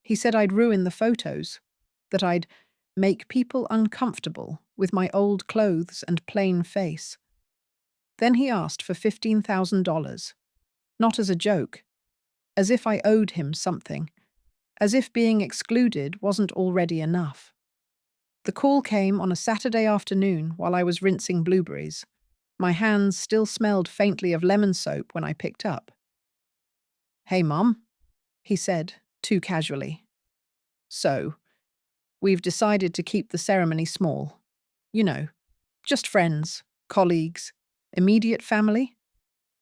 He said I'd ruin the photos, that I'd make people uncomfortable with my old clothes and plain face. Then he asked for $15,000, not as a joke, as if I owed him something, as if being excluded wasn't already enough. The call came on a Saturday afternoon while I was rinsing blueberries. My hands still smelled faintly of lemon soap when I picked up. "Hey, Mom," he said, too casually. "So, we've decided to keep the ceremony small. You know, just friends, colleagues, immediate family."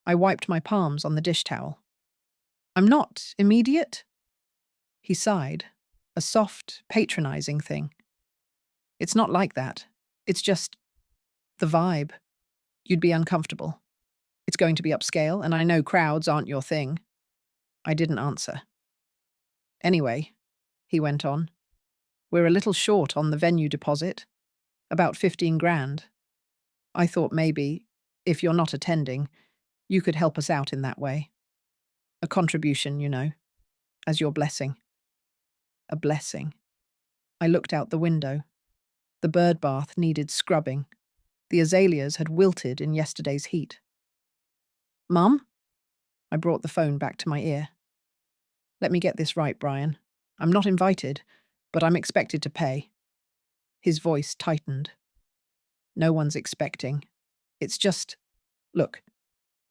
I wiped my palms on the dish towel. "I'm not immediate?" He sighed, a soft, patronizing thing. "It's not like that. It's just the vibe. You'd be uncomfortable. It's going to be upscale, and I know crowds aren't your thing." I didn't answer. "Anyway," he went on, "we're a little short on the venue deposit, about 15 grand. I thought maybe, if you're not attending, you could help us out in that way. A contribution, you know, as your blessing." A blessing. I looked out the window. The bird bath needed scrubbing. The azaleas had wilted in yesterday's heat. "Mum?" I brought the phone back to my ear. "Let me get this right, Brian. I'm not invited, but I'm expected to pay." His voice tightened. "No one's expecting. It's just, look,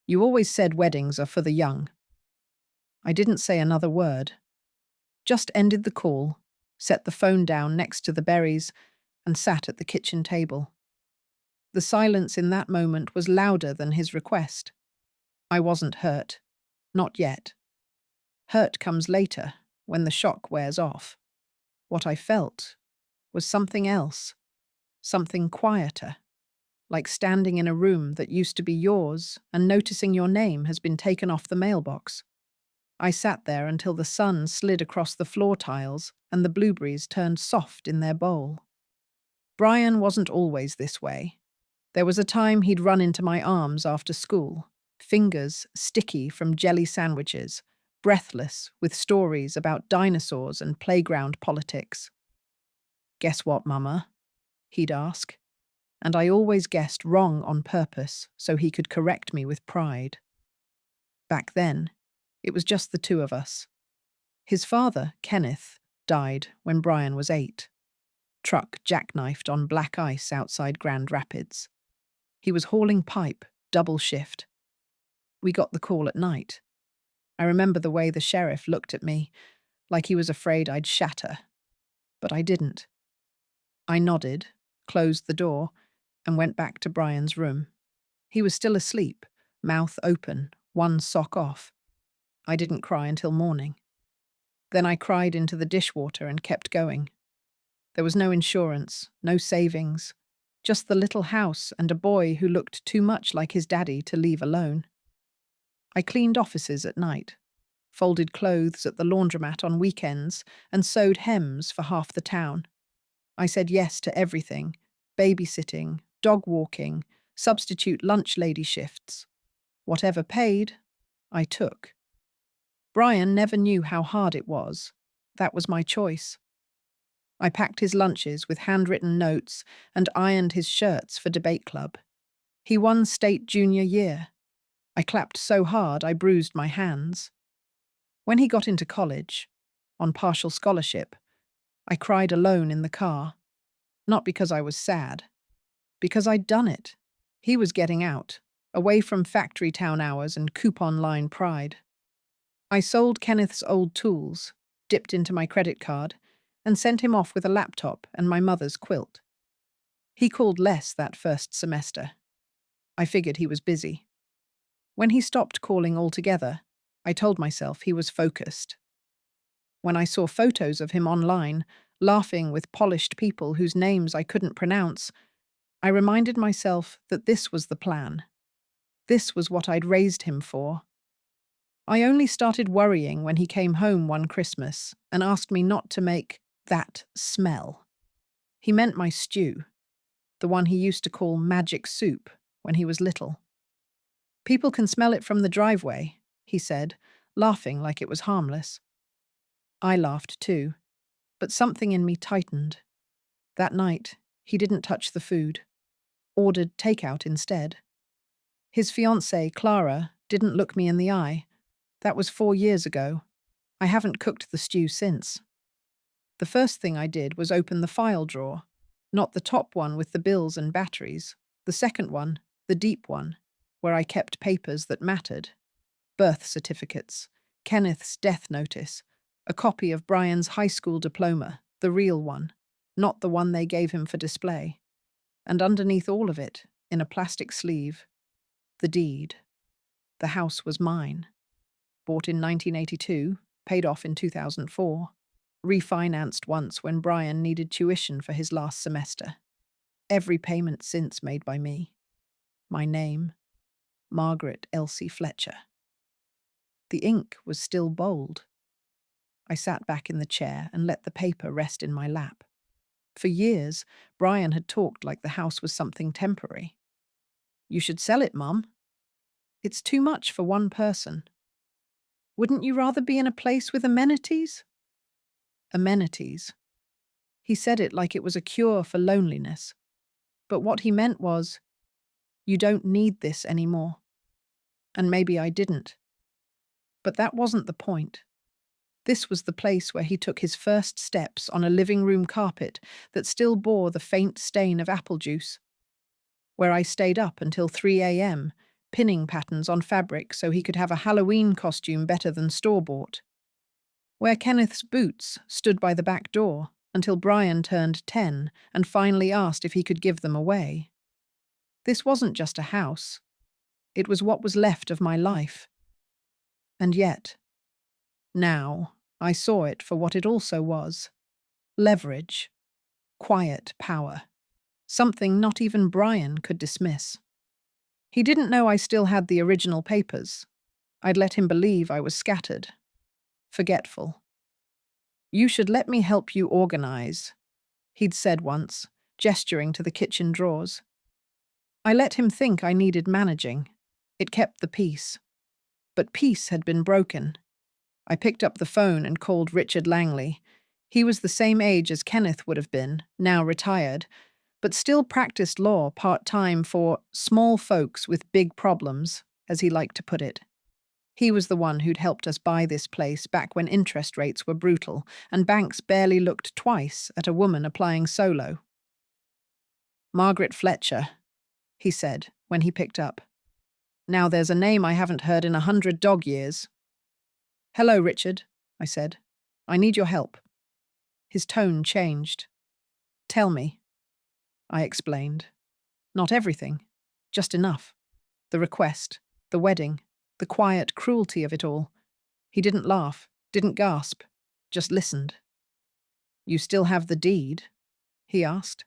you always said weddings are for the young." I didn't say another word. Just ended the call, set the phone down next to the berries, and sat at the kitchen table. The silence in that moment was louder than his request. I wasn't hurt. Not yet. Hurt comes later, when the shock wears off. What I felt was something else, something quieter, like standing in a room that used to be yours and noticing your name has been taken off the mailbox. I sat there until the sun slid across the floor tiles and the blueberries turned soft in their bowl. Brian wasn't always this way. There was a time he'd run into my arms after school, fingers sticky from jelly sandwiches, breathless with stories about dinosaurs and playground politics. "Guess what, Mama?" he'd ask, and I always guessed wrong on purpose so he could correct me with pride. Back then, it was just the two of us. His father, Kenneth, died when Brian was 8. Truck jackknifed on black ice outside Grand Rapids. He was hauling pipe, double shift. We got the call at night. I remember the way the sheriff looked at me, like he was afraid I'd shatter. But I didn't. I nodded, closed the door, and went back to Brian's room. He was still asleep, mouth open, one sock off. I didn't cry until morning. Then I cried into the dishwater and kept going. There was no insurance, no savings, just the little house and a boy who looked too much like his daddy to leave alone. I cleaned offices at night, folded clothes at the laundromat on weekends, and sewed hems for half the town. I said yes to everything: babysitting, dog walking, substitute lunch lady shifts. Whatever paid, I took. Brian never knew how hard it was. That was my choice. I packed his lunches with handwritten notes and ironed his shirts for debate club. He won state junior year. I clapped so hard I bruised my hands. When he got into college, on partial scholarship, I cried alone in the car. Not because I was sad. Because I'd done it. He was getting out, away from factory town hours and coupon line pride. I sold Kenneth's old tools, dipped into my credit card, and sent him off with a laptop and my mother's quilt. He called less that first semester. I figured he was busy. When he stopped calling altogether, I told myself he was focused. When I saw photos of him online, laughing with polished people whose names I couldn't pronounce, I reminded myself that this was the plan. This was what I'd raised him for. I only started worrying when he came home one Christmas and asked me not to make that smell. He meant my stew, the one he used to call magic soup when he was little. "People can smell it from the driveway," he said, laughing like it was harmless. I laughed too, but something in me tightened. That night, he didn't touch the food, ordered takeout instead. His fiancée, Clara, didn't look me in the eye. That was 4 years ago. I haven't cooked the stew since. The first thing I did was open the file drawer, not the top one with the bills and batteries, the second one, the deep one, where I kept papers that mattered. Birth certificates, Kenneth's death notice, a copy of Brian's high school diploma, the real one, not the one they gave him for display. And underneath all of it, in a plastic sleeve, the deed. The house was mine. Bought in 1982, paid off in 2004. Refinanced once when Brian needed tuition for his last semester. Every payment since made by me. My name, Margaret Elsie Fletcher. The ink was still bold. I sat back in the chair and let the paper rest in my lap. For years, Brian had talked like the house was something temporary. "You should sell it, Mum. It's too much for one person. Wouldn't you rather be in a place with amenities?" Amenities. He said it like it was a cure for loneliness. But what he meant was, you don't need this anymore. And maybe I didn't. But that wasn't the point. This was the place where he took his first steps on a living room carpet that still bore the faint stain of apple juice. Where I stayed up until 3 a.m., pinning patterns on fabric so he could have a Halloween costume better than store-bought. Where Kenneth's boots stood by the back door until Brian turned 10 and finally asked if he could give them away. This wasn't just a house. It was what was left of my life. And yet, now, I saw it for what it also was. Leverage. Quiet power. Something not even Brian could dismiss. He didn't know I still had the original papers. I'd let him believe I was scattered. Forgetful. "You should let me help you organize," he'd said once, gesturing to the kitchen drawers. I let him think I needed managing. It kept the peace. But peace had been broken. I picked up the phone and called Richard Langley. He was the same age as Kenneth would have been, now retired, but still practiced law part-time for small folks with big problems, as he liked to put it. He was the one who'd helped us buy this place back when interest rates were brutal and banks barely looked twice at a woman applying solo. "Margaret Fletcher," he said when he picked up. "Now there's a name I haven't heard in 100 dog years." "Hello, Richard," I said. "I need your help." His tone changed. "Tell me," I explained. "Not everything, just enough. The request, the wedding, the quiet cruelty of it all." He didn't laugh, didn't gasp, just listened. "You still have the deed?" he asked.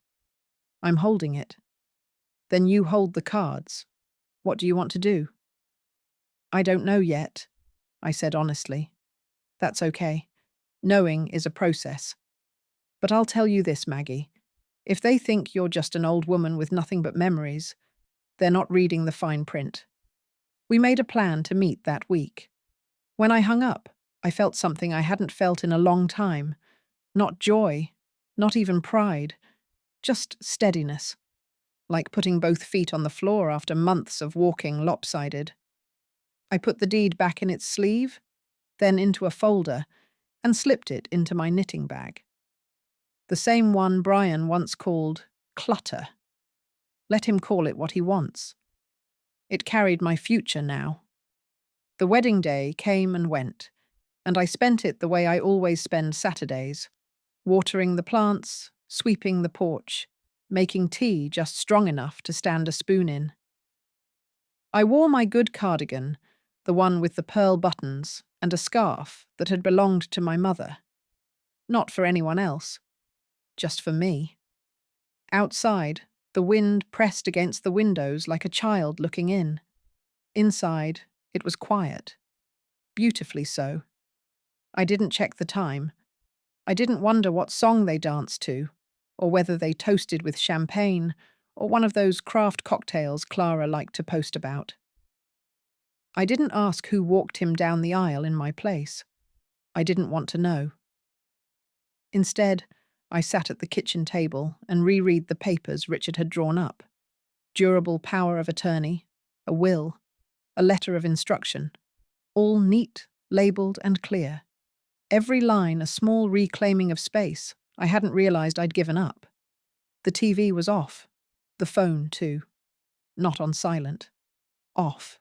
"I'm holding it." "Then you hold the cards. What do you want to do?" "I don't know yet," I said honestly. "That's okay. Knowing is a process. But I'll tell you this, Maggie. If they think you're just an old woman with nothing but memories, they're not reading the fine print." We made a plan to meet that week. When I hung up, I felt something I hadn't felt in a long time. Not joy, not even pride, just steadiness. Like putting both feet on the floor after months of walking lopsided. I put the deed back in its sleeve, then into a folder, and slipped it into my knitting bag. The same one Brian once called clutter. Let him call it what he wants. It carried my future now. The wedding day came and went, and I spent it the way I always spend Saturdays, watering the plants, sweeping the porch, making tea just strong enough to stand a spoon in. I wore my good cardigan, the one with the pearl buttons, and a scarf that had belonged to my mother. Not for anyone else, just for me. Outside, the wind pressed against the windows like a child looking in. Inside, it was quiet. Beautifully so. I didn't check the time. I didn't wonder what song they danced to, or whether they toasted with champagne, or one of those craft cocktails Clara liked to post about. I didn't ask who walked him down the aisle in my place. I didn't want to know. Instead, I sat at the kitchen table and reread the papers Richard had drawn up. Durable power of attorney, a will, a letter of instruction, all neat, labelled and clear. Every line a small reclaiming of space I hadn't realised I'd given up. The TV was off. The phone, too. Not on silent. Off.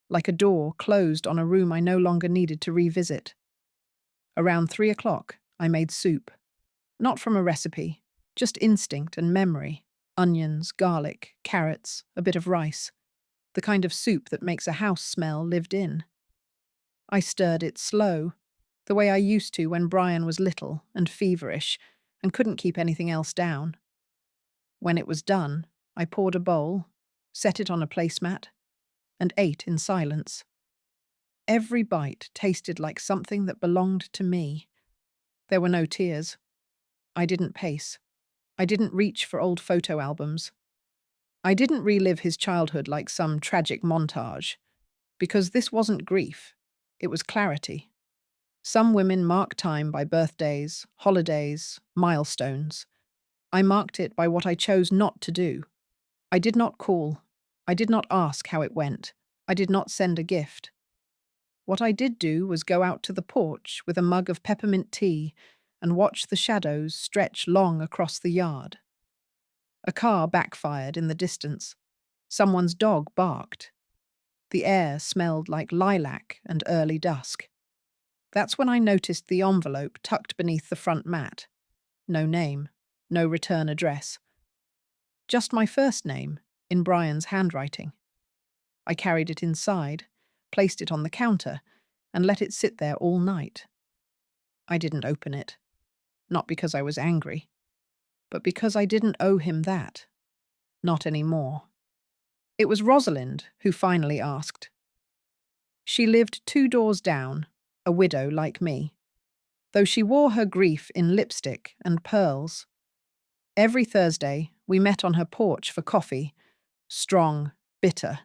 Like a door closed on a room I no longer needed to revisit. Around 3 o'clock, I made soup. Not from a recipe, just instinct and memory. Onions, garlic, carrots, a bit of rice. The kind of soup that makes a house smell lived in. I stirred it slow, the way I used to when Brian was little and feverish and couldn't keep anything else down. When it was done, I poured a bowl, set it on a placemat, and ate in silence. Every bite tasted like something that belonged to me. There were no tears. I didn't pace. I didn't reach for old photo albums. I didn't relive his childhood like some tragic montage, because this wasn't grief. It was clarity. Some women mark time by birthdays, holidays, milestones. I marked it by what I chose not to do. I did not call. I did not ask how it went. I did not send a gift. What I did do was go out to the porch with a mug of peppermint tea and watch the shadows stretch long across the yard. A car backfired in the distance. Someone's dog barked. The air smelled like lilac and early dusk. That's when I noticed the envelope tucked beneath the front mat. No name, no return address. Just my first name, in Brian's handwriting. I carried it inside, placed it on the counter, and let it sit there all night. I didn't open it. Not because I was angry, but because I didn't owe him that. Not anymore. It was Rosalind who finally asked. She lived 2 doors down, a widow like me, though she wore her grief in lipstick and pearls. Every Thursday, we met on her porch for coffee, strong, bitter,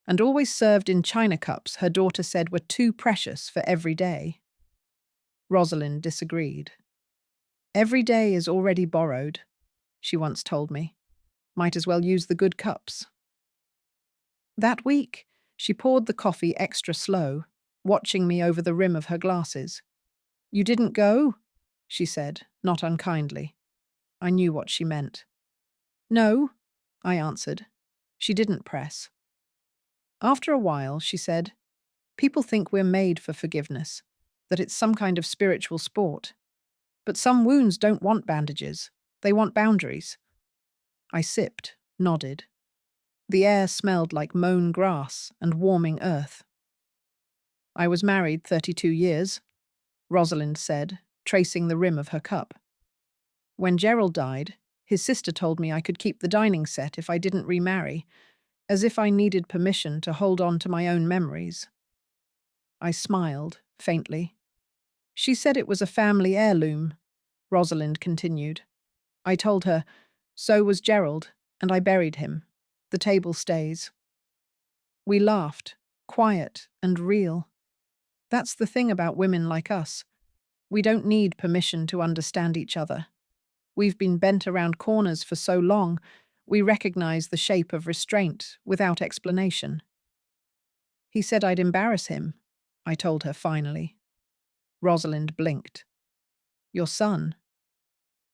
and always served in china cups her daughter said were too precious for every day. Rosalind disagreed. Every day is already borrowed, she once told me. Might as well use the good cups. That week, she poured the coffee extra slow, watching me over the rim of her glasses. "You didn't go?" she said, not unkindly. I knew what she meant. "No," I answered. She didn't press. After a while, she said, "People think we're made for forgiveness, that it's some kind of spiritual sport. But some wounds don't want bandages. They want boundaries." I sipped, nodded. The air smelled like mown grass and warming earth. "I was married 32 years, Rosalind said, tracing the rim of her cup. When Gerald died, his sister told me I could keep the dining set if I didn't remarry, as if I needed permission to hold on to my own memories. I smiled, faintly. "She said it was a family heirloom," Rosalind continued. I told her, "So was Gerald, and I buried him. The table stays." We laughed, quiet and real. That's the thing about women like us. We don't need permission to understand each other. We've been bent around corners for so long, we recognize the shape of restraint without explanation. "He said I'd embarrass him," I told her finally. Rosalind blinked. "Your son?"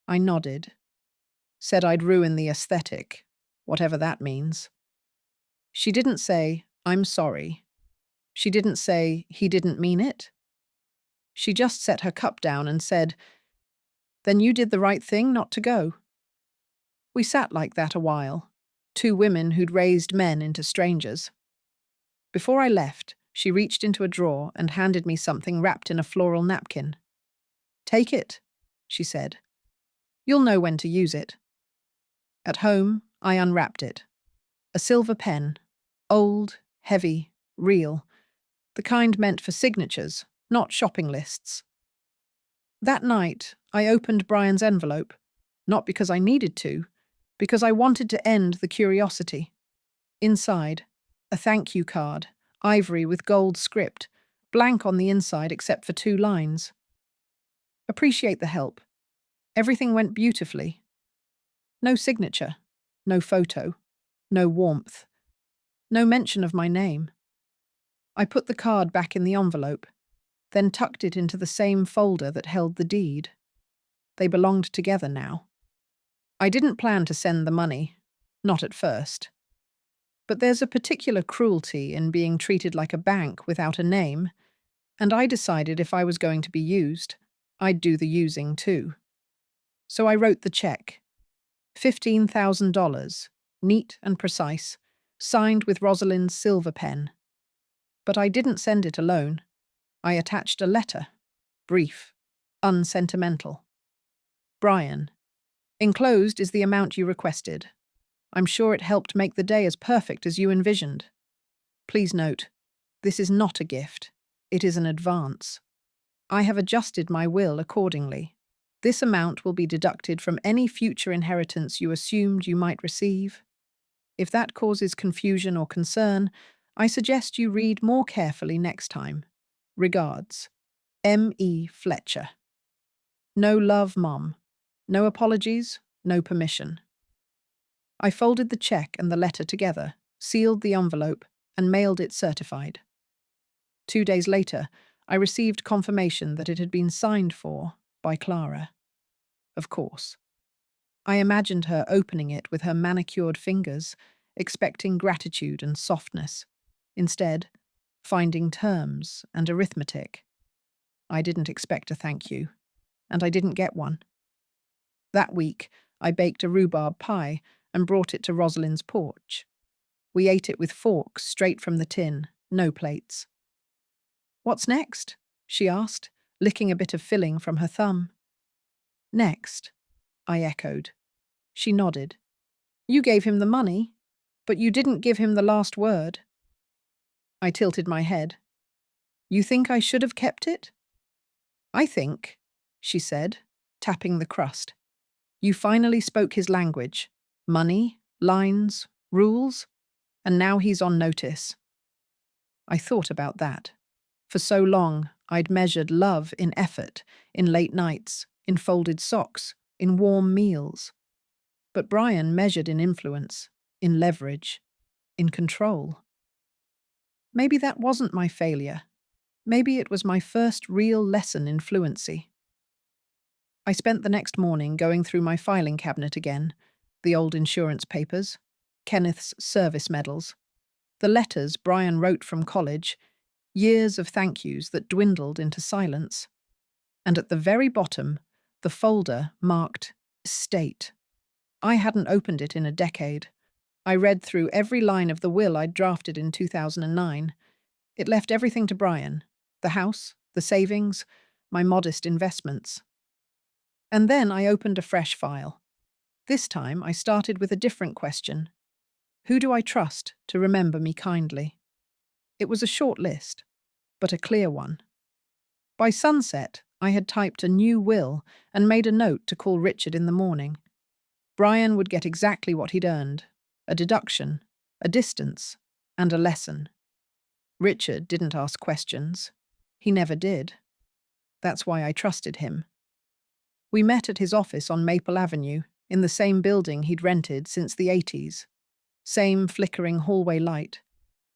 I nodded. "Said I'd ruin the aesthetic, whatever that means." She didn't say, "I'm sorry." She didn't say, "He didn't mean it." She just set her cup down and said, "Then you did the right thing not to go." We sat like that a while, 2 women who'd raised men into strangers. Before I left, she reached into a drawer and handed me something wrapped in a floral napkin. "Take it," she said. "You'll know when to use it." At home, I unwrapped it. A silver pen, old, heavy, real, the kind meant for signatures, not shopping lists. That night, I opened Brian's envelope, not because I needed to, because I wanted to end the curiosity. Inside, a thank you card, ivory with gold script, blank on the inside except for 2 lines. "Appreciate the help. Everything went beautifully. No signature, no photo, no warmth, no mention of my name. I put the card back in the envelope, then tucked it into the same folder that held the deed. They belonged together now. I didn't plan to send the money, not at first. But there's a particular cruelty in being treated like a bank without a name, and I decided if I was going to be used, I'd do the using too. So I wrote the check. $15,000, neat and precise, signed with Rosalind's silver pen. But I didn't send it alone. I attached a letter. Brief. Unsentimental. Brian. Enclosed is the amount you requested. I'm sure it helped make the day as perfect as you envisioned. Please note, this is not a gift. It is an advance. I have adjusted my will accordingly. This amount will be deducted from any future inheritance you assumed you might receive. If that causes confusion or concern, I suggest you read more carefully next time. Regards, M.E. Fletcher. No love, Mom. No apologies, no permission. I folded the check and the letter together, sealed the envelope, and mailed it certified. 2 days later, I received confirmation that it had been signed for by Clara. Of course. I imagined her opening it with her manicured fingers, expecting gratitude and softness. Instead, finding terms and arithmetic. I didn't expect a thank you, and I didn't get one. That week, I baked a rhubarb pie and brought it to Rosalind's porch. We ate it with forks straight from the tin, no plates. "What's next?" she asked, licking a bit of filling from her thumb. "Next," I echoed. She nodded. "You gave him the money, but you didn't give him the last word." I tilted my head. "You think I should have kept it?" "I think," she said, tapping the crust, "you finally spoke his language. Money, lines, rules, and now he's on notice." I thought about that. For so long, I'd measured love in effort, in late nights, in folded socks, in warm meals. But Brian measured in influence, in leverage, in control. Maybe that wasn't my failure. Maybe it was my first real lesson in fluency. I spent the next morning going through my filing cabinet again, the old insurance papers, Kenneth's service medals, the letters Brian wrote from college, years of thank yous that dwindled into silence. And at the very bottom, the folder marked State. I hadn't opened it in a decade. I read through every line of the will I'd drafted in 2009. It left everything to Brian, the house, the savings, my modest investments. And then I opened a fresh file. This time I started with a different question. Who do I trust to remember me kindly? It was a short list, but a clear one. By sunset, I had typed a new will and made a note to call Richard in the morning. Brian would get exactly what he'd earned, a deduction, a distance, and a lesson. Richard didn't ask questions. He never did. That's why I trusted him. We met at his office on Maple Avenue, in the same building he'd rented since the 80s. Same flickering hallway light.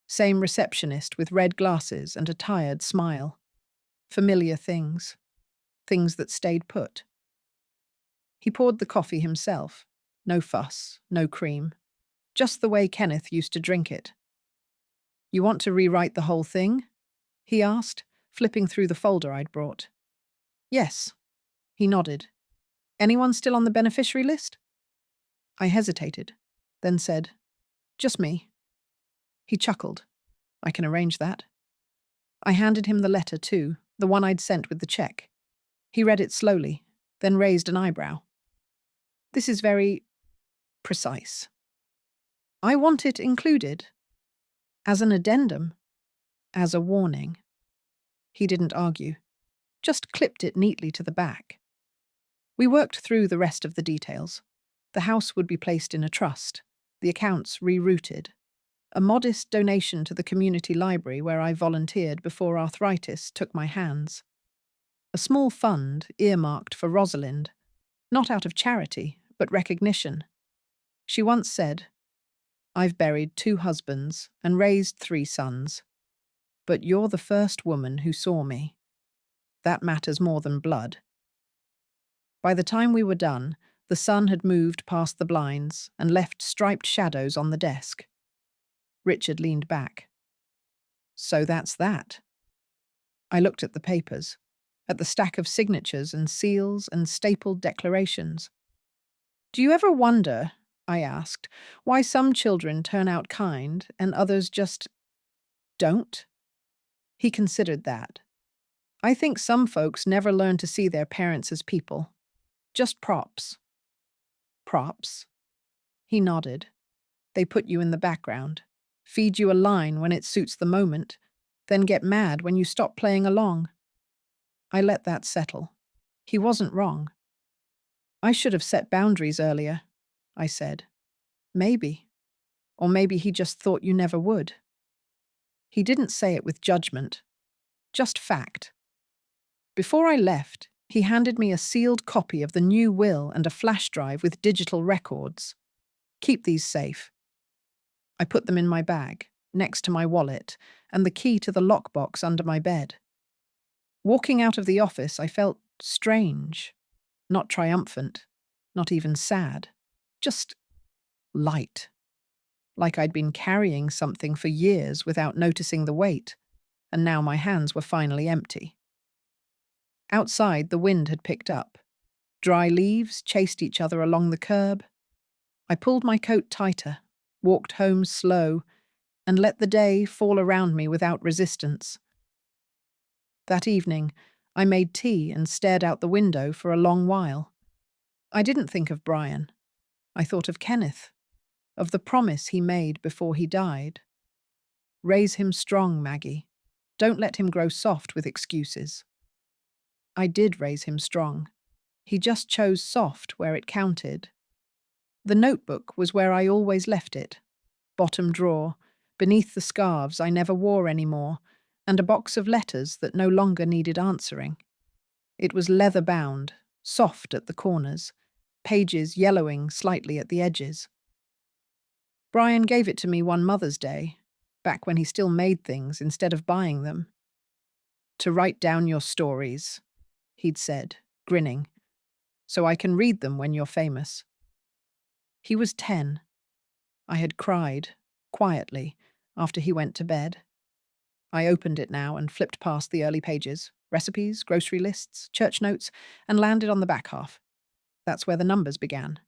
Same receptionist with red glasses and a tired smile. Familiar things. Things that stayed put. He poured the coffee himself. No fuss, no cream. Just the way Kenneth used to drink it. "You want to rewrite the whole thing?" he asked, flipping through the folder I'd brought. "Yes." He nodded. "Anyone still on the beneficiary list?" I hesitated, then said, "Just me." He chuckled. "I can arrange that." I handed him the letter too, the one I'd sent with the check. He read it slowly, then raised an eyebrow. "This is very precise. I want it included. As an addendum. As a warning." He didn't argue, just clipped it neatly to the back. We worked through the rest of the details. The house would be placed in a trust, the accounts rerouted. A modest donation to the community library where I volunteered before arthritis took my hands. A small fund earmarked for Rosalind, Not out of charity, but recognition. She once said, "I've buried 2 husbands and raised 3 sons, but you're the first woman who saw me. That matters more than blood." By the time we were done, the sun had moved past the blinds and left striped shadows on the desk. Richard leaned back. "So that's that." I looked at the papers, at the stack of signatures and seals and stapled declarations. "Do you ever wonder," I asked, "why some children turn out kind and others just don't?" He considered that. "I think some folks never learn to see their parents as people, just props." "Props?" He nodded. "They put you in the background, feed you a line when it suits the moment, then get mad when you stop playing along." I let that settle. He wasn't wrong. "I should have set boundaries earlier," I said. "Maybe. Or maybe he just thought you never would." He didn't say it with judgment, just fact. Before I left, he handed me a sealed copy of the new will and a flash drive with digital records. "Keep these safe." I put them in my bag, next to my wallet, and the key to the lockbox under my bed. Walking out of the office, I felt strange, not triumphant, not even sad, just light, like I'd been carrying something for years without noticing the weight, and now my hands were finally empty. Outside, the wind had picked up. Dry leaves chased each other along the curb. I pulled my coat tighter, walked home slow, and let the day fall around me without resistance. That evening, I made tea and stared out the window for a long while. I didn't think of Brian. I thought of Kenneth, of the promise he made before he died. "Raise him strong, Maggie. Don't let him grow soft with excuses." I did raise him strong. He just chose soft where it counted. The notebook was where I always left it. Bottom drawer, beneath the scarves I never wore anymore, and a box of letters that no longer needed answering. It was leather-bound, soft at the corners, pages yellowing slightly at the edges. Brian gave it to me one Mother's Day, back when he still made things instead of buying them. "To write down your stories," he'd said, grinning, "so I can read them when you're famous." He was 10. I had cried, quietly, after he went to bed. I opened it now and flipped past the early pages, recipes, grocery lists, church notes, and landed on the back half. That's where the numbers began.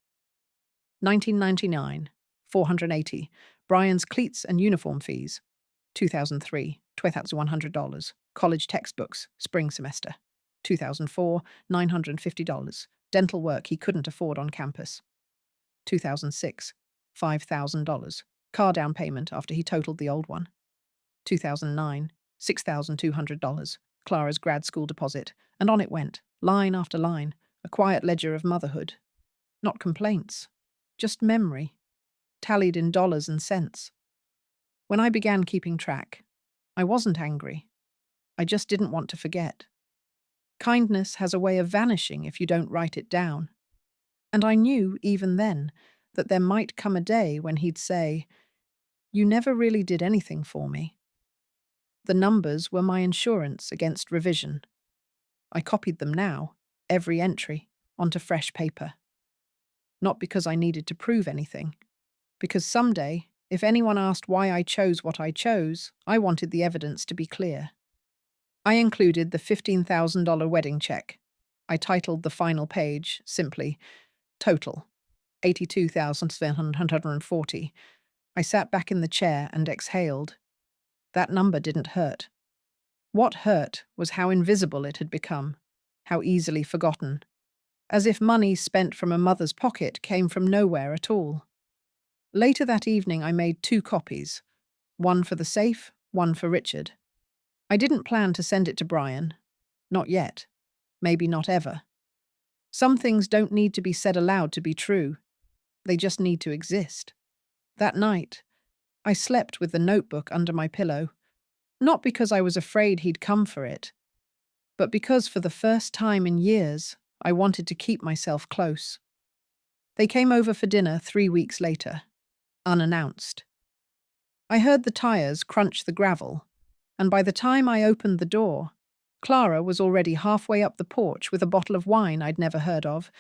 1999, 480, Brian's cleats and uniform fees. 2003, $2,100, college textbooks, spring semester. 2004, $950, dental work he couldn't afford on campus. 2006, $5,000, car down payment after he totaled the old one. 2009, $6,200, Clara's grad school deposit, and on it went, line after line, a quiet ledger of motherhood. Not complaints, just memory, tallied in dollars and cents. When I began keeping track, I wasn't angry. I just didn't want to forget. Kindness has a way of vanishing if you don't write it down. And I knew, even then, that there might come a day when he'd say, "You never really did anything for me." The numbers were my insurance against revision. I copied them now, every entry, onto fresh paper. Not because I needed to prove anything, because someday, if anyone asked why I chose what I chose, I wanted the evidence to be clear. I included the $15,000 wedding check. I titled the final page, simply, "Total, $82,740. I sat back in the chair and exhaled. That number didn't hurt. What hurt was how invisible it had become, how easily forgotten, as if money spent from a mother's pocket came from nowhere at all. Later that evening I made 2 copies, one for the safe, one for Richard. I didn't plan to send it to Brian. Not yet. Maybe not ever. Some things don't need to be said aloud to be true. They just need to exist. That night, I slept with the notebook under my pillow, not because I was afraid he'd come for it, but because for the first time in years, I wanted to keep myself close. They came over for dinner 3 weeks later, unannounced. I heard the tires crunch the gravel, and by the time I opened the door, Clara was already halfway up the porch with a bottle of wine I'd never heard of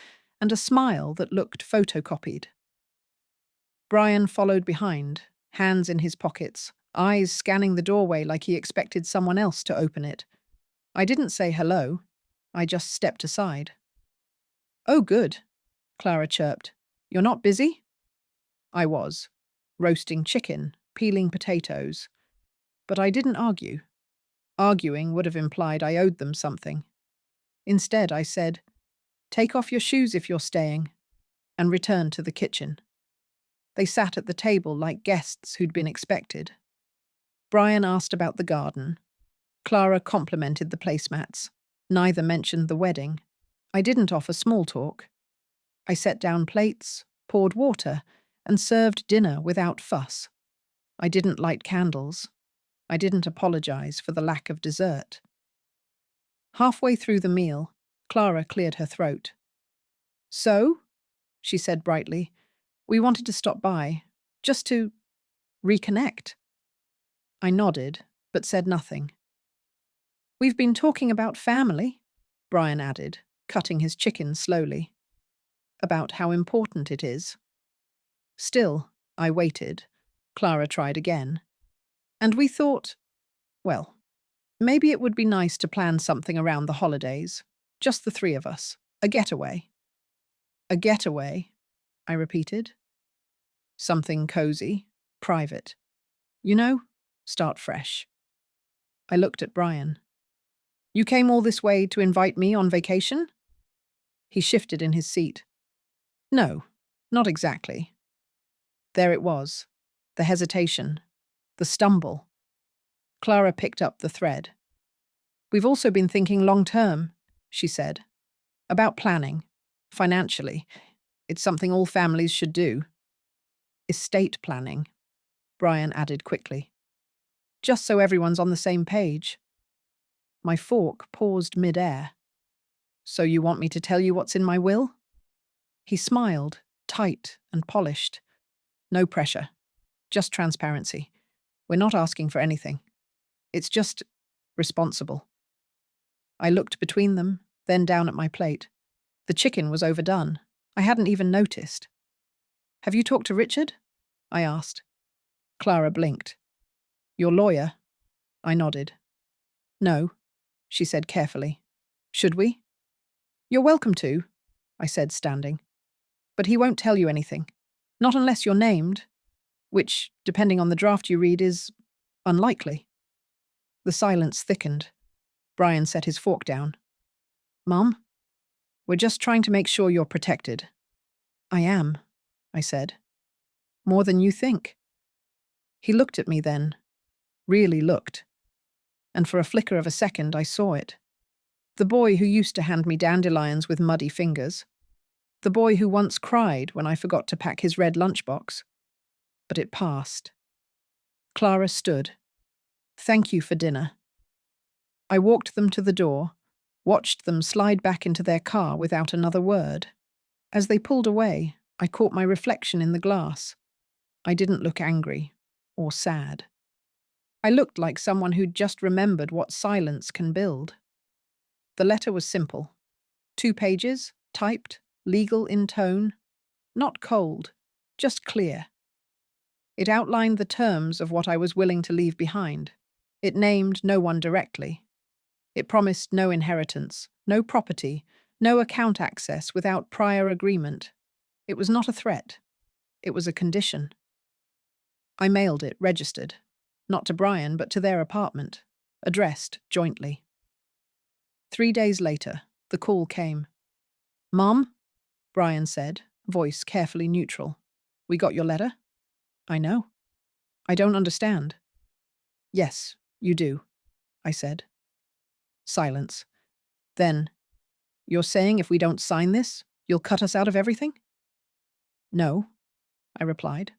and a smile that looked photocopied. Brian followed behind, hands in his pockets, eyes scanning the doorway like he expected someone else to open it. I didn't say hello. I just stepped aside. "Oh, good," Clara chirped. "You're not busy?" I was, roasting chicken, peeling potatoes. But I didn't argue. Arguing would have implied I owed them something. Instead, I said, "Take off your shoes if you're staying," and returned to the kitchen. They sat at the table like guests who'd been expected. Brian asked about the garden. Clara complimented the placemats. Neither mentioned the wedding. I didn't offer small talk. I set down plates, poured water, and served dinner without fuss. I didn't light candles. I didn't apologize for the lack of dessert. Halfway through the meal, Clara cleared her throat. "So," she said brightly, "we wanted to stop by, just to reconnect." I nodded, but said nothing. "We've been talking about family," Brian added, cutting his chicken slowly. "About how important it is." Still, I waited. Clara tried again. "And we thought, well, maybe it would be nice to plan something around the holidays. Just the three of us. A getaway." "A getaway," I repeated. "Something cozy, private. You know, start fresh." I looked at Brian. "You came all this way to invite me on vacation?" He shifted in his seat. "No, not exactly." There it was, the hesitation, the stumble. Clara picked up the thread. "We've also been thinking long-term," she said. "About planning, financially. It's something all families should do." "Estate planning," Brian added quickly. "Just so everyone's on the same page." My fork paused mid-air. "So you want me to tell you what's in my will?" He smiled, tight and polished. "No pressure. Just transparency. We're not asking for anything. It's just responsible." I looked between them, then down at my plate. The chicken was overdone. I hadn't even noticed. "Have you talked to Richard?" I asked. Clara blinked. "Your lawyer?" I nodded. "No," she said carefully. "Should we?" "You're welcome to," I said, standing. "But he won't tell you anything. Not unless you're named, which, depending on the draft you read, is unlikely." The silence thickened. Brian set his fork down. "Mum, we're just trying to make sure you're protected." "I am," I said. "More than you think." He looked at me then, really looked. And for a flicker of a second I saw it. The boy who used to hand me dandelions with muddy fingers. The boy who once cried when I forgot to pack his red lunchbox. But it passed. Clara stood. "Thank you for dinner." I walked them to the door, watched them slide back into their car without another word. As they pulled away, I caught my reflection in the glass. I didn't look angry or sad. I looked like someone who'd just remembered what silence can build. The letter was simple. 2 pages, typed, legal in tone. Not cold, just clear. It outlined the terms of what I was willing to leave behind. It named no one directly. It promised no inheritance, no property, no account access without prior agreement. It was not a threat. It was a condition. I mailed it, registered. Not to Brian, but to their apartment. Addressed jointly. 3 days later, the call came. "Mom?" Brian said, voice carefully neutral. "We got your letter?" "I know." "I don't understand." "Yes, you do," I said. Silence. Then, "You're saying if we don't sign this, you'll cut us out of everything?" "No," I replied.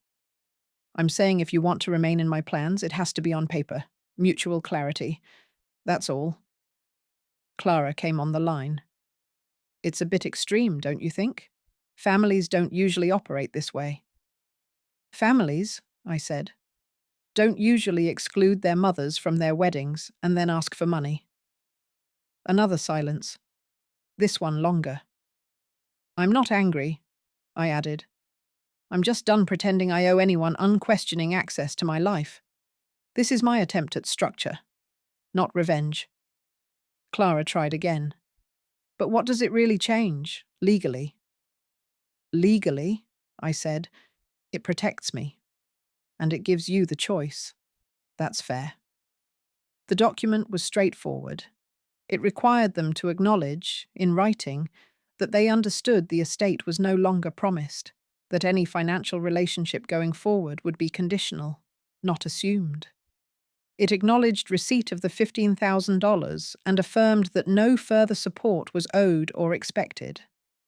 "I'm saying if you want to remain in my plans, it has to be on paper. Mutual clarity. That's all." Clara came on the line. It's a bit extreme, don't you think? Families don't usually operate this way. Families, I said, don't usually exclude their mothers from their weddings and then ask for money. Another silence. This one longer. I'm not angry, I added. I'm just done pretending I owe anyone unquestioning access to my life. This is my attempt at structure, not revenge. Clara tried again. But what does it really change, legally? Legally, I said, it protects me. And it gives you the choice. That's fair. The document was straightforward. It required them to acknowledge, in writing, that they understood the estate was no longer promised, that any financial relationship going forward would be conditional, not assumed. It acknowledged receipt of the $15,000 and affirmed that no further support was owed or expected.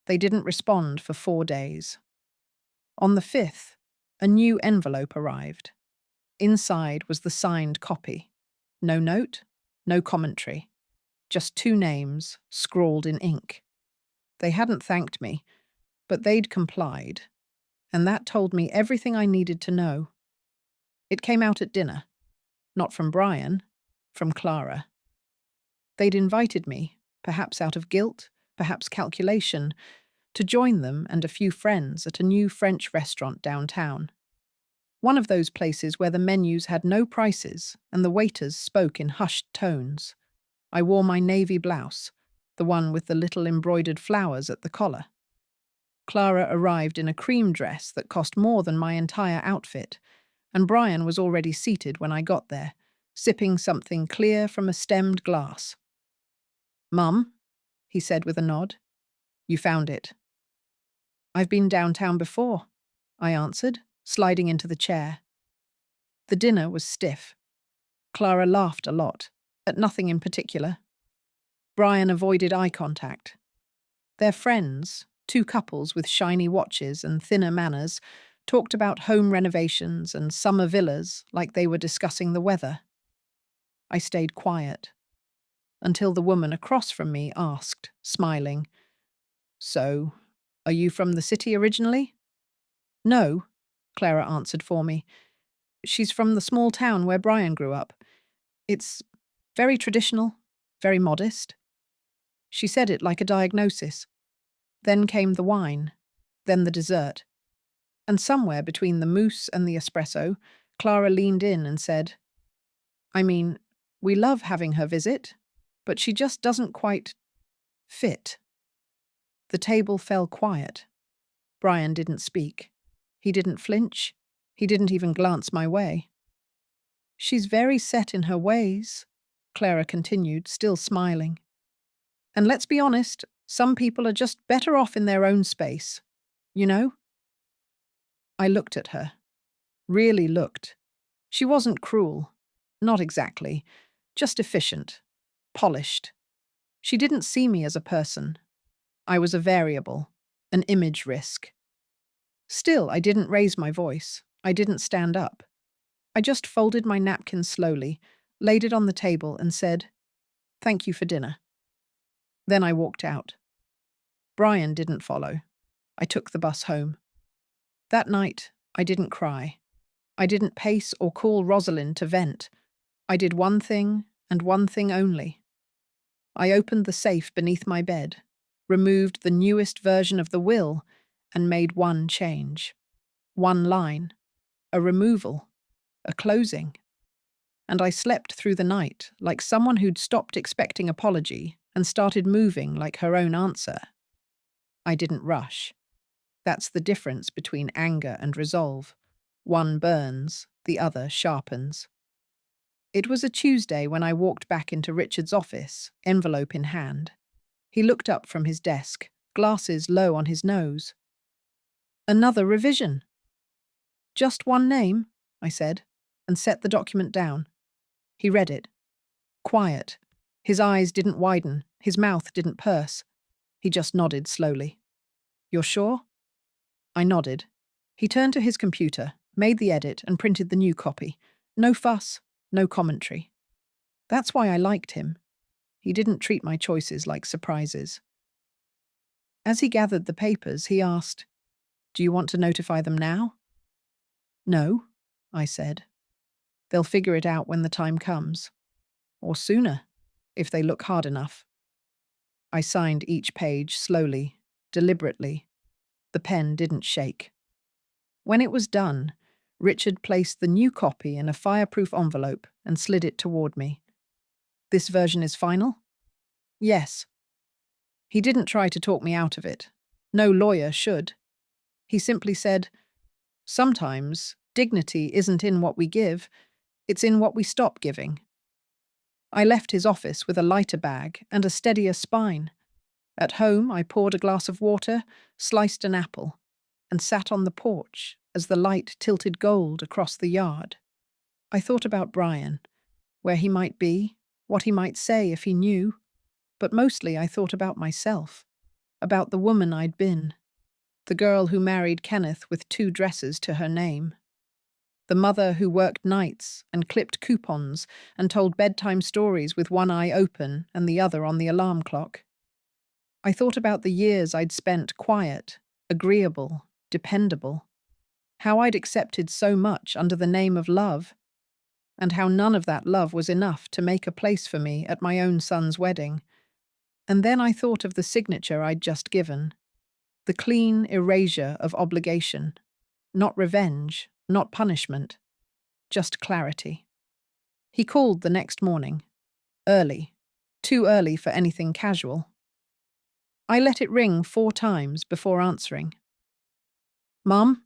They didn't respond for 4 days. On the 5th, a new envelope arrived. Inside was the signed copy. No note, no commentary. Just 2 names, scrawled in ink. They hadn't thanked me, but they'd complied, and that told me everything I needed to know. It came out at dinner. Not from Brian, from Clara. They'd invited me, perhaps out of guilt, perhaps calculation, to join them and a few friends at a new French restaurant downtown. One of those places where the menus had no prices and the waiters spoke in hushed tones. I wore my navy blouse, the one with the little embroidered flowers at the collar. Clara arrived in a cream dress that cost more than my entire outfit, and Brian was already seated when I got there, sipping something clear from a stemmed glass. "Mum," he said with a nod, "you found it." "I've been downtown before," I answered, sliding into the chair. The dinner was stiff. Clara laughed a lot, at nothing in particular. Brian avoided eye contact. Their friends, 2 couples with shiny watches and thinner manners, talked about home renovations and summer villas like they were discussing the weather. I stayed quiet, until the woman across from me asked, smiling, "So, are you from the city originally?" "No," Clara answered for me. "She's from the small town where Brian grew up. It's very traditional, very modest." She said it like a diagnosis. Then came the wine, then the dessert. And somewhere between the mousse and the espresso, Clara leaned in and said, "I mean, we love having her visit, but she just doesn't quite fit." The table fell quiet. Brian didn't speak. He didn't flinch. He didn't even glance my way. "She's very set in her ways," Clara continued, still smiling. "And let's be honest, some people are just better off in their own space. You know?" I looked at her. Really looked. She wasn't cruel. Not exactly. Just efficient. Polished. She didn't see me as a person. I was a variable. An image risk. Still, I didn't raise my voice. I didn't stand up. I just folded my napkin slowly, laid it on the table, and said, "Thank you for dinner." Then I walked out. Brian didn't follow. I took the bus home. That night, I didn't cry. I didn't pace or call Rosalind to vent. I did one thing, and one thing only. I opened the safe beneath my bed, removed the newest version of the will, and made one change. One line. A removal. A closing. And I slept through the night like someone who'd stopped expecting apology and started moving like her own answer. I didn't rush. That's the difference between anger and resolve. One burns, the other sharpens. It was a Tuesday when I walked back into Richard's office, envelope in hand. He looked up from his desk, glasses low on his nose. "Another revision." "Just one name," I said, and set the document down. He read it. Quiet. His eyes didn't widen, his mouth didn't purse. He just nodded slowly. "You're sure?" I nodded. He turned to his computer, made the edit, and printed the new copy. No fuss, no commentary. That's why I liked him. He didn't treat my choices like surprises. As he gathered the papers, he asked, "Do you want to notify them now?" "No," I said. "They'll figure it out when the time comes. Or sooner, if they look hard enough." I signed each page slowly, deliberately. The pen didn't shake. When it was done, Richard placed the new copy in a fireproof envelope and slid it toward me. "This version is final?" "Yes." He didn't try to talk me out of it. No lawyer should. He simply said, "Sometimes dignity isn't in what we give, it's in what we stop giving." I left his office with a lighter bag and a steadier spine. At home, I poured a glass of water, sliced an apple, and sat on the porch as the light tilted gold across the yard. I thought about Brian, where he might be, what he might say if he knew, but mostly I thought about myself, about the woman I'd been, the girl who married Kenneth with 2 dresses to her name, the mother who worked nights and clipped coupons and told bedtime stories with one eye open and the other on the alarm clock. I thought about the years I'd spent quiet, agreeable, dependable, how I'd accepted so much under the name of love, and how none of that love was enough to make a place for me at my own son's wedding. And then I thought of the signature I'd just given, the clean erasure of obligation, not revenge, not punishment, just clarity. He called the next morning, early, too early for anything casual. I let it ring 4 times before answering. "Mum,"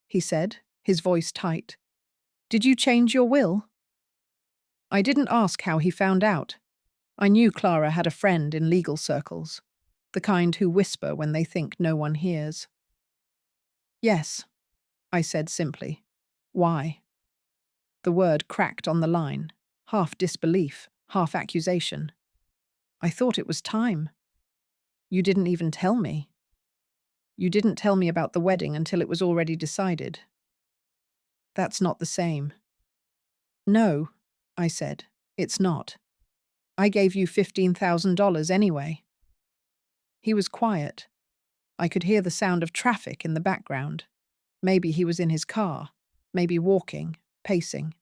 he said, his voice tight, "did you change your will?" I didn't ask how he found out. I knew Clara had a friend in legal circles, the kind who whisper when they think no one hears. "Yes," I said simply. "Why?" The word cracked on the line, half disbelief, half accusation. "I thought it was time." "You didn't even tell me." "You didn't tell me about the wedding until it was already decided." "That's not the same." "No," I said, "it's not. I gave you $15,000 anyway." He was quiet. I could hear the sound of traffic in the background. Maybe he was in his car, maybe walking, pacing.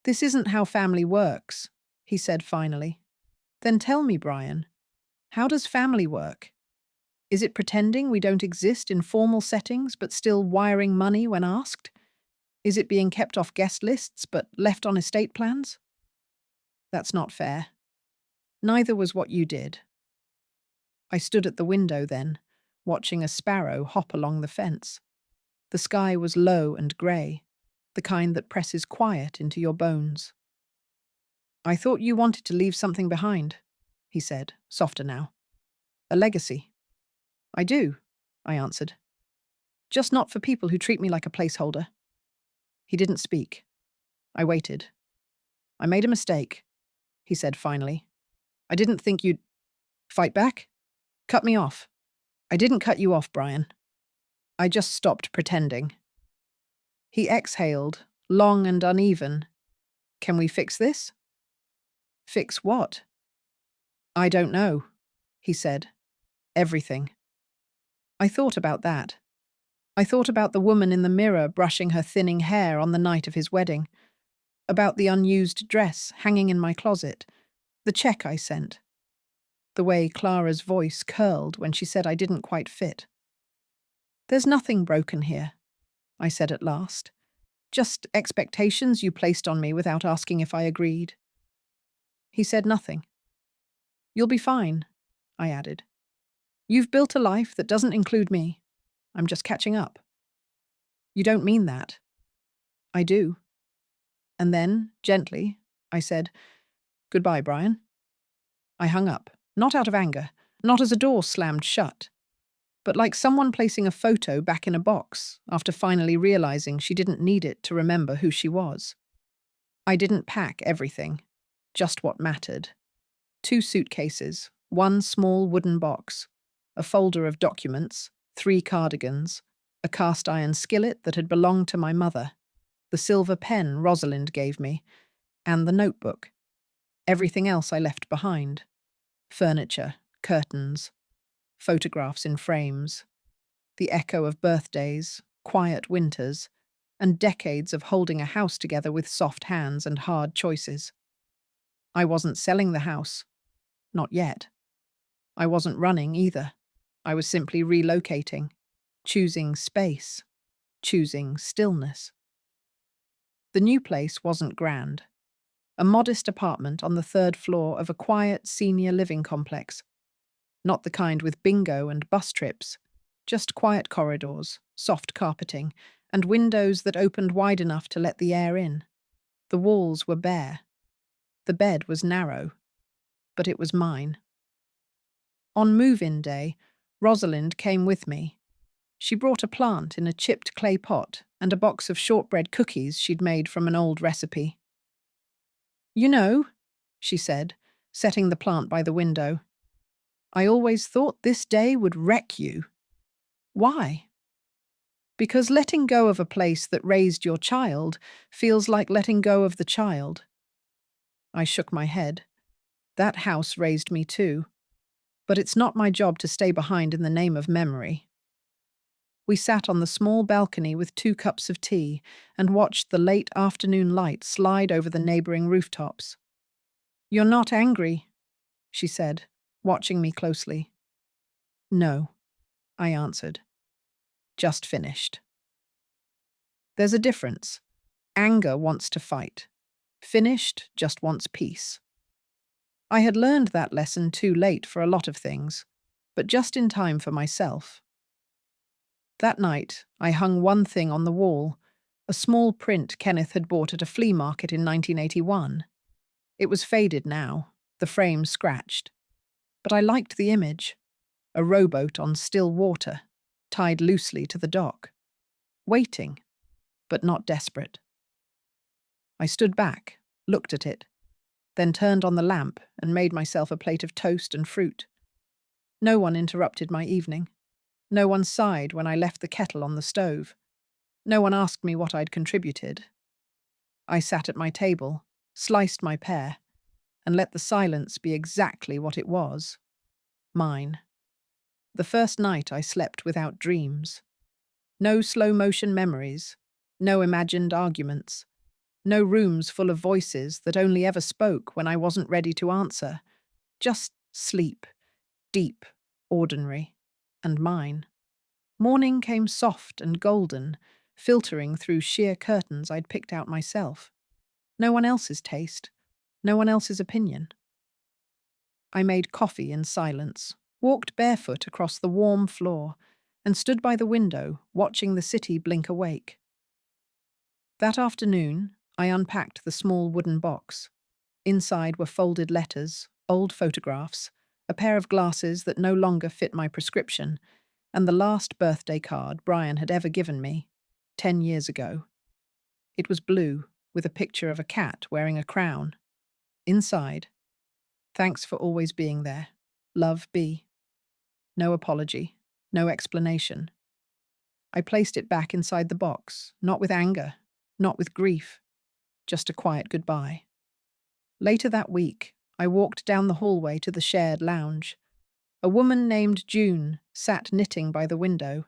"This isn't how family works," he said finally. "Then tell me, Brian, how does family work? Is it pretending we don't exist in formal settings but still wiring money when asked? Is it being kept off guest lists but left on estate plans?" "That's not fair. Neither was what you did." I stood at the window then, watching a sparrow hop along the fence. The sky was low and grey, the kind that presses quiet into your bones. "I thought you wanted to leave something behind," he said, softer now. "A legacy." "I do," I answered. "Just not for people who treat me like a placeholder." He didn't speak. I waited. "I made a mistake," he said finally. "I didn't think you'd—" "Fight back? Cut me off." "I didn't cut you off, Brian. I just stopped pretending." He exhaled, long and uneven. "Can we fix this?" "Fix what?" "I don't know," he said. "Everything." I thought about that. I thought about the woman in the mirror brushing her thinning hair on the night of his wedding, about the unused dress hanging in my closet, the check I sent, the way Clara's voice curled when she said I didn't quite fit. "There's nothing broken here," I said at last. "Just expectations you placed on me without asking if I agreed." He said nothing. "You'll be fine," I added. "You've built a life that doesn't include me. I'm just catching up." "You don't mean that." "I do." And then, gently, I said, "Goodbye, Brian." I hung up, not out of anger, not as a door slammed shut, but like someone placing a photo back in a box after finally realizing she didn't need it to remember who she was. I didn't pack everything, just what mattered. 2 suitcases, 1 small wooden box, a folder of documents, 3 cardigans, a cast-iron skillet that had belonged to my mother, the silver pen Rosalind gave me, and the notebook. Everything else I left behind. Furniture, curtains. photographs in frames, the echo of birthdays, quiet winters, and decades of holding a house together with soft hands and hard choices. I wasn't selling the house. Not yet. I wasn't running either. I was simply relocating, choosing space, choosing stillness. The new place wasn't grand. A modest apartment on the third floor of a quiet senior living complex. Not the kind with bingo and bus trips, just quiet corridors, soft carpeting, and windows that opened wide enough to let the air in. The walls were bare. The bed was narrow, but it was mine. On move-in day, Rosalind came with me. She brought a plant in a chipped clay pot and a box of shortbread cookies she'd made from an old recipe. "You know," she said, setting the plant by the window, "I always thought this day would wreck you." "Why?" "Because letting go of a place that raised your child feels like letting go of the child." I shook my head. That house raised me too. But it's not my job to stay behind in the name of memory. We sat on the small balcony with 2 cups of tea and watched the late afternoon light slide over the neighboring rooftops. "You're not angry," she said, watching me closely. "No," I answered. "Just finished." There's a difference. Anger wants to fight. Finished just wants peace. I had learned that lesson too late for a lot of things, but just in time for myself. That night, I hung one thing on the wall, a small print Kenneth had bought at a flea market in 1981. It was faded now, the frame scratched. But I liked the image. A rowboat on still water, tied loosely to the dock. Waiting, but not desperate. I stood back, looked at it, then turned on the lamp and made myself a plate of toast and fruit. No one interrupted my evening. No one sighed when I left the kettle on the stove. No one asked me what I'd contributed. I sat at my table, sliced my pear, and let the silence be exactly what it was. Mine. The first night I slept without dreams. No slow-motion memories, no imagined arguments, no rooms full of voices that only ever spoke when I wasn't ready to answer. Just sleep, deep, ordinary, and mine. Morning came soft and golden, filtering through sheer curtains I'd picked out myself. No one else's taste, no one else's opinion. I made coffee in silence, walked barefoot across the warm floor, and stood by the window, watching the city blink awake. That afternoon, I unpacked the small wooden box. Inside were folded letters, old photographs, a pair of glasses that no longer fit my prescription, and the last birthday card Brian had ever given me, 10 years ago. It was blue, with a picture of a cat wearing a crown. Inside, "Thanks for always being there. Love, B." No apology, no explanation. I placed it back inside the box, not with anger, not with grief, just a quiet goodbye. Later that week, I walked down the hallway to the shared lounge. A woman named June sat knitting by the window.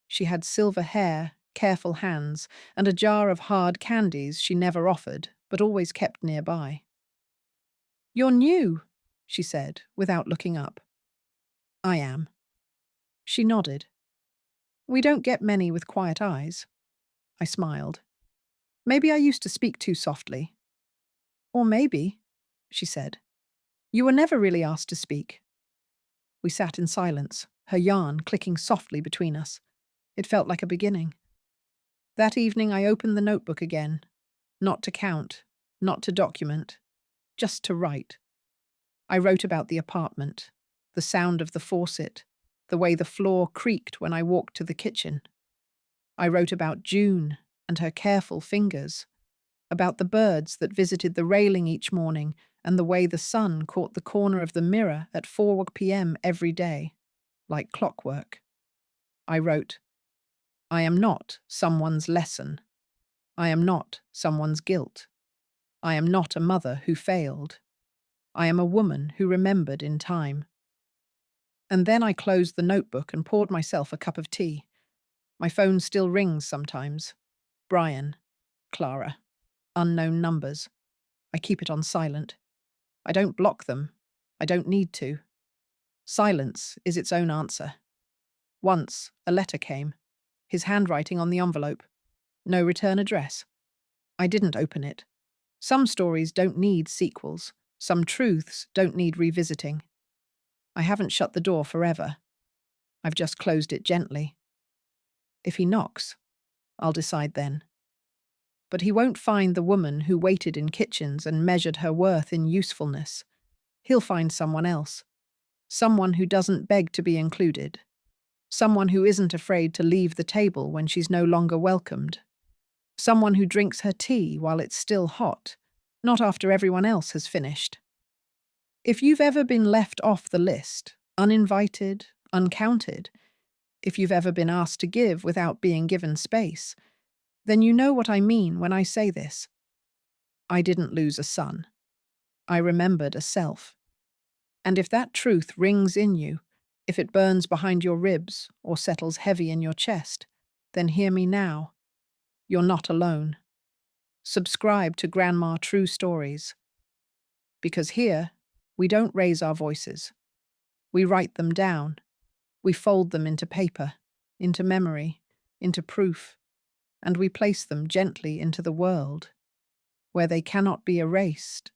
She had silver hair, careful hands, and a jar of hard candies she never offered, but always kept nearby. "You're new," she said, without looking up. "I am." She nodded. "We don't get many with quiet eyes." I smiled. "Maybe I used to speak too softly." "Or maybe," she said, "you were never really asked to speak." We sat in silence, her yarn clicking softly between us. It felt like a beginning. That evening I opened the notebook again, not to count, not to document, just to write. I wrote about the apartment, the sound of the faucet, the way the floor creaked when I walked to the kitchen. I wrote about June and her careful fingers, about the birds that visited the railing each morning and the way the sun caught the corner of the mirror at 4 p.m. every day, like clockwork. I wrote, "I am not someone's lesson. I am not someone's guilt. I am not a mother who failed. I am a woman who remembered in time." And then I closed the notebook and poured myself a cup of tea. My phone still rings sometimes. Brian, Clara, unknown numbers. I keep it on silent. I don't block them. I don't need to. Silence is its own answer. Once, a letter came. His handwriting on the envelope. No return address. I didn't open it. Some stories don't need sequels. Some truths don't need revisiting. I haven't shut the door forever. I've just closed it gently. If he knocks, I'll decide then. But he won't find the woman who waited in kitchens and measured her worth in usefulness. He'll find someone else. Someone who doesn't beg to be included. Someone who isn't afraid to leave the table when she's no longer welcomed. Someone who drinks her tea while it's still hot, not after everyone else has finished. If you've ever been left off the list, uninvited, uncounted, if you've ever been asked to give without being given space, then you know what I mean when I say this. I didn't lose a son. I remembered a self. And if that truth rings in you, if it burns behind your ribs or settles heavy in your chest, then hear me now. You're not alone. Subscribe to Grandma True Stories. Because here, we don't raise our voices. We write them down. We fold them into paper, into memory, into proof, and we place them gently into the world, where they cannot be erased